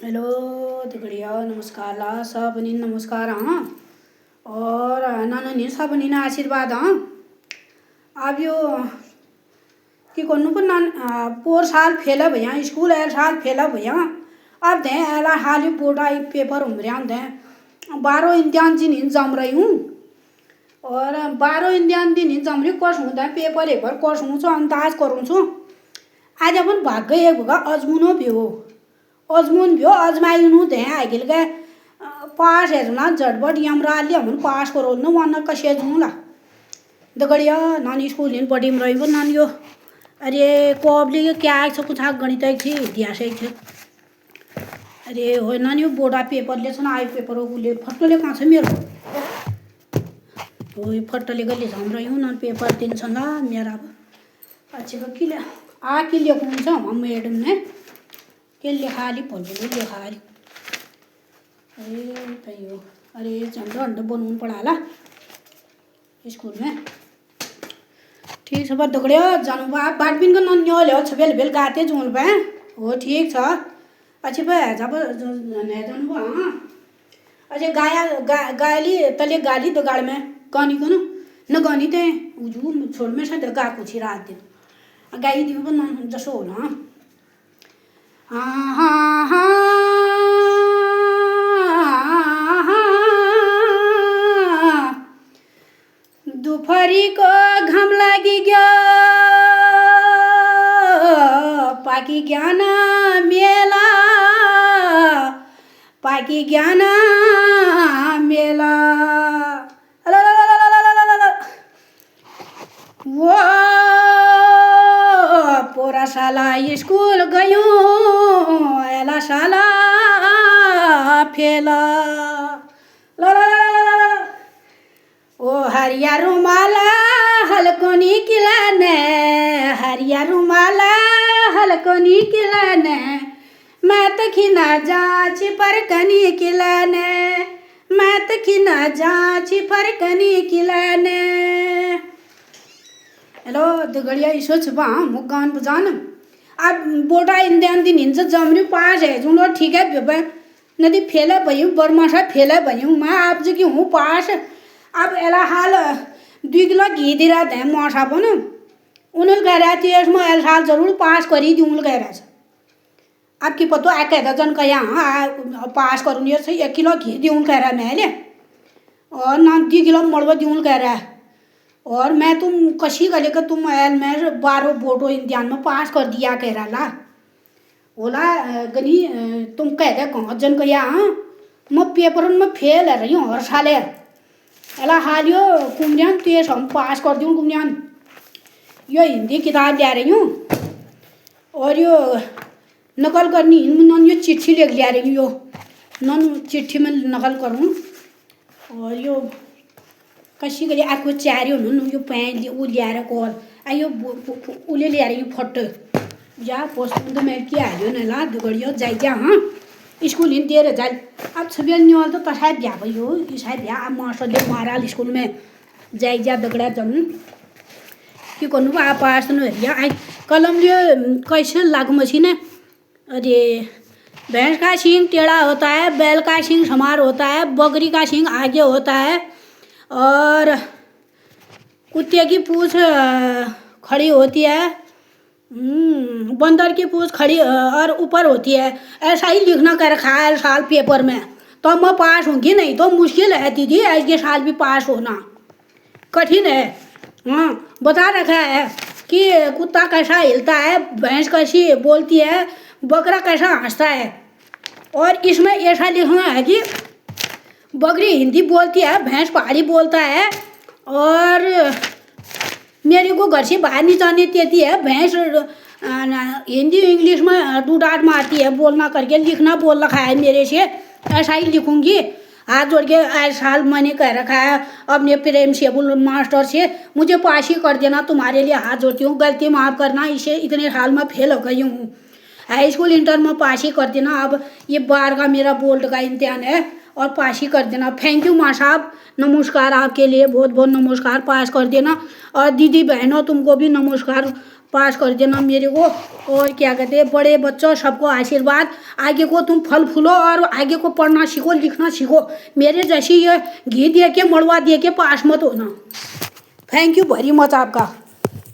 Hello दगड़िया नमस्कार ला सबनी नमस्कार हाँ और नानी सबनी ना आशीर्वाद हाँ अब यो कि गर्नु पो नान पोहोर साल फेल भैया स्कूल आयल साल फेल भैया अब दे एला हाल board I paper Umaria they 12 इम्तिहान दिन हिन जम रही हूँ और 12 इम्तिहान दिन हिन जम रही कस हुँदा पेपर एक बार कस हुँ अंदाज करूँ छु आज अपन भाग्य एक भगा अजमुनो भी हो अजमुन भी हो अजमाइनु दे आगिल गए पास है ना झटपट यमरा लिया मन पास करो न वरना कसे जूला दगड़िया नानी स्कूल इन बड़ी में रही वो नानी यो अरे कोबली के क्या सब कुछ आग गणित थी इतिहास थे अरे हो नानी बोर्डा पेपर ले सुना आई पेपर हो ले फटले कहाँ से मेरो तो फटले गले हम रही हूँ ना पेपर दिन संगा मेरा अच्छे किले आ किले कौन सा हम मैडम ने के लिखाली पढ़ो लिखाली अरे भयो अरे चंद्र अंडा बनून पढ़ाला स्कूल में ठीक छ दगड़ियो जानु बा बैडमिंटन का नन्यो ले छबेल बेल गाते जुल बा हो ठीक छ अच्छे बा जब ने जानु बा हां अच्छे गाली तले गाली तो गाड़ में गानी को न गानी ते उजू छोड़ में से गा कुछ रात दिन गाई दियो न जसो होला हाँ हाँ हाँ दोपहरी को घम लगी गया पाकी ज्ञान मेला पाकी ज्ञान मेला वो पोरा साला स्कूल गयो एला साला फेला ओ हरिया रुमाला हलकोनी किलाने हरिया रुमाला हलकोनी किलाने मैं तो खिना जाची पर कनी किलाने मैं तो खिना जाची पर कनी किलाने हेलो दगड़िया इसो छपा मुगान बजान अब बोटा इंदियन दिन हिंस जमरी पास है जुनो ठीक है बेबा नदी फेला भयू बरमाशा फेला भयू मैं आप जो कि हूँ पास अब एला हाल 2 किलो घी दिरा थे मशा पनि उन्हें कह रहा थी इसमें एल साल जरूर पास करी दी उन्हें कह रहा था अब की पतो आ कहता जन का यहाँ पास करूँ ये सही 1 किलो घी दी उन्हें कह रहा मैंने और ना 2 किलो मड़वा दी उन्हें कह रहा है और मैं तुम कशी कर लेकर तुम एल मैं 12 बोर्डो इम्तिहान में पास कर दिया कह रहा ला बोला गनी तुम कहते कहाँ जन का यहाँ मैं पेपर में फेल है रही हूँ हर साल है एला हालियो कुमरियान तेज हम पास कर दूँ कुमरियान यो हिंदी किताब ले रही हूँ और यो नकल करनी नन यो चिट्ठी ले रही हूँ यो नन चिट्ठी में नकल करूँ और यो कसी गरी आको चार्यो हुनु यो पैन उ ल्याएर कल आयो उले ल्याएर यो फट जा पोस्ट तो मैं क्या हाल्यो न ला दगड़ियो जाई जा हाँ स्कूल इन 13,000 अब छबेल न्योल तो तसाय ब्या भयो इसाय ब्या अब मास्टरले माराल स्कूल में जाई जा दगड़ा जम कि गर्नु आ पास न हेरिया आई कलम लियो कैसे लागू मशीन अरे भैंस का सींग टेढ़ा होता है बैल का सींग समार होता है बकरी का सींग आगे होता है और कुत्ते की पूंछ खड़ी होती है बंदर की पूंछ खड़ी और ऊपर होती है ऐसा ही लिखना कर रखा है साल पेपर में तो मैं पास होंगी नहीं तो मुश्किल है दीदी ऐसे साल भी पास होना कठिन है हाँ बता रखा है कि कुत्ता कैसा हिलता है भैंस कैसी बोलती है बकरा कैसा हंसता है और इसमें ऐसा लिखना है कि बकरी हिंदी बोलती है भैंस पहाड़ी बोलता है और मेरे को घर से बाहर नहीं जाने देती है भैंस हिंदी इंग्लिश में डूडाट मारती है बोलना करके लिखना बोल रखा है मेरे से ऐसा ही लिखूंगी हाथ जोड़ के आज साल मैंने कह रखा है अपने प्रेम से बोल मास्टर से मुझे पास ही कर देना तुम्हारे लिए हाथ जोड़ती हूँ गलती माफ़ करना इसे इतने साल में फेल हो गई हूँ हाई स्कूल इंटर में पास ही कर देना अब ये 12 का मेरा बोर्ड का इम्तिहान है और पास ही कर देना थैंक यू माँ साहब नमस्कार आपके लिए बहुत बहुत नमस्कार पास कर देना और दीदी बहनों तुमको भी नमस्कार पास कर देना मेरे को। और क्या कहते हैं, बड़े बच्चों सबको आशीर्वाद, आगे को तुम फल फूलो और आगे को पढ़ना सीखो, लिखना सीखो। मेरे जैसी ये घी दे के मड़वा दे के पास मत होना। थैंक यू वेरी मच आपका।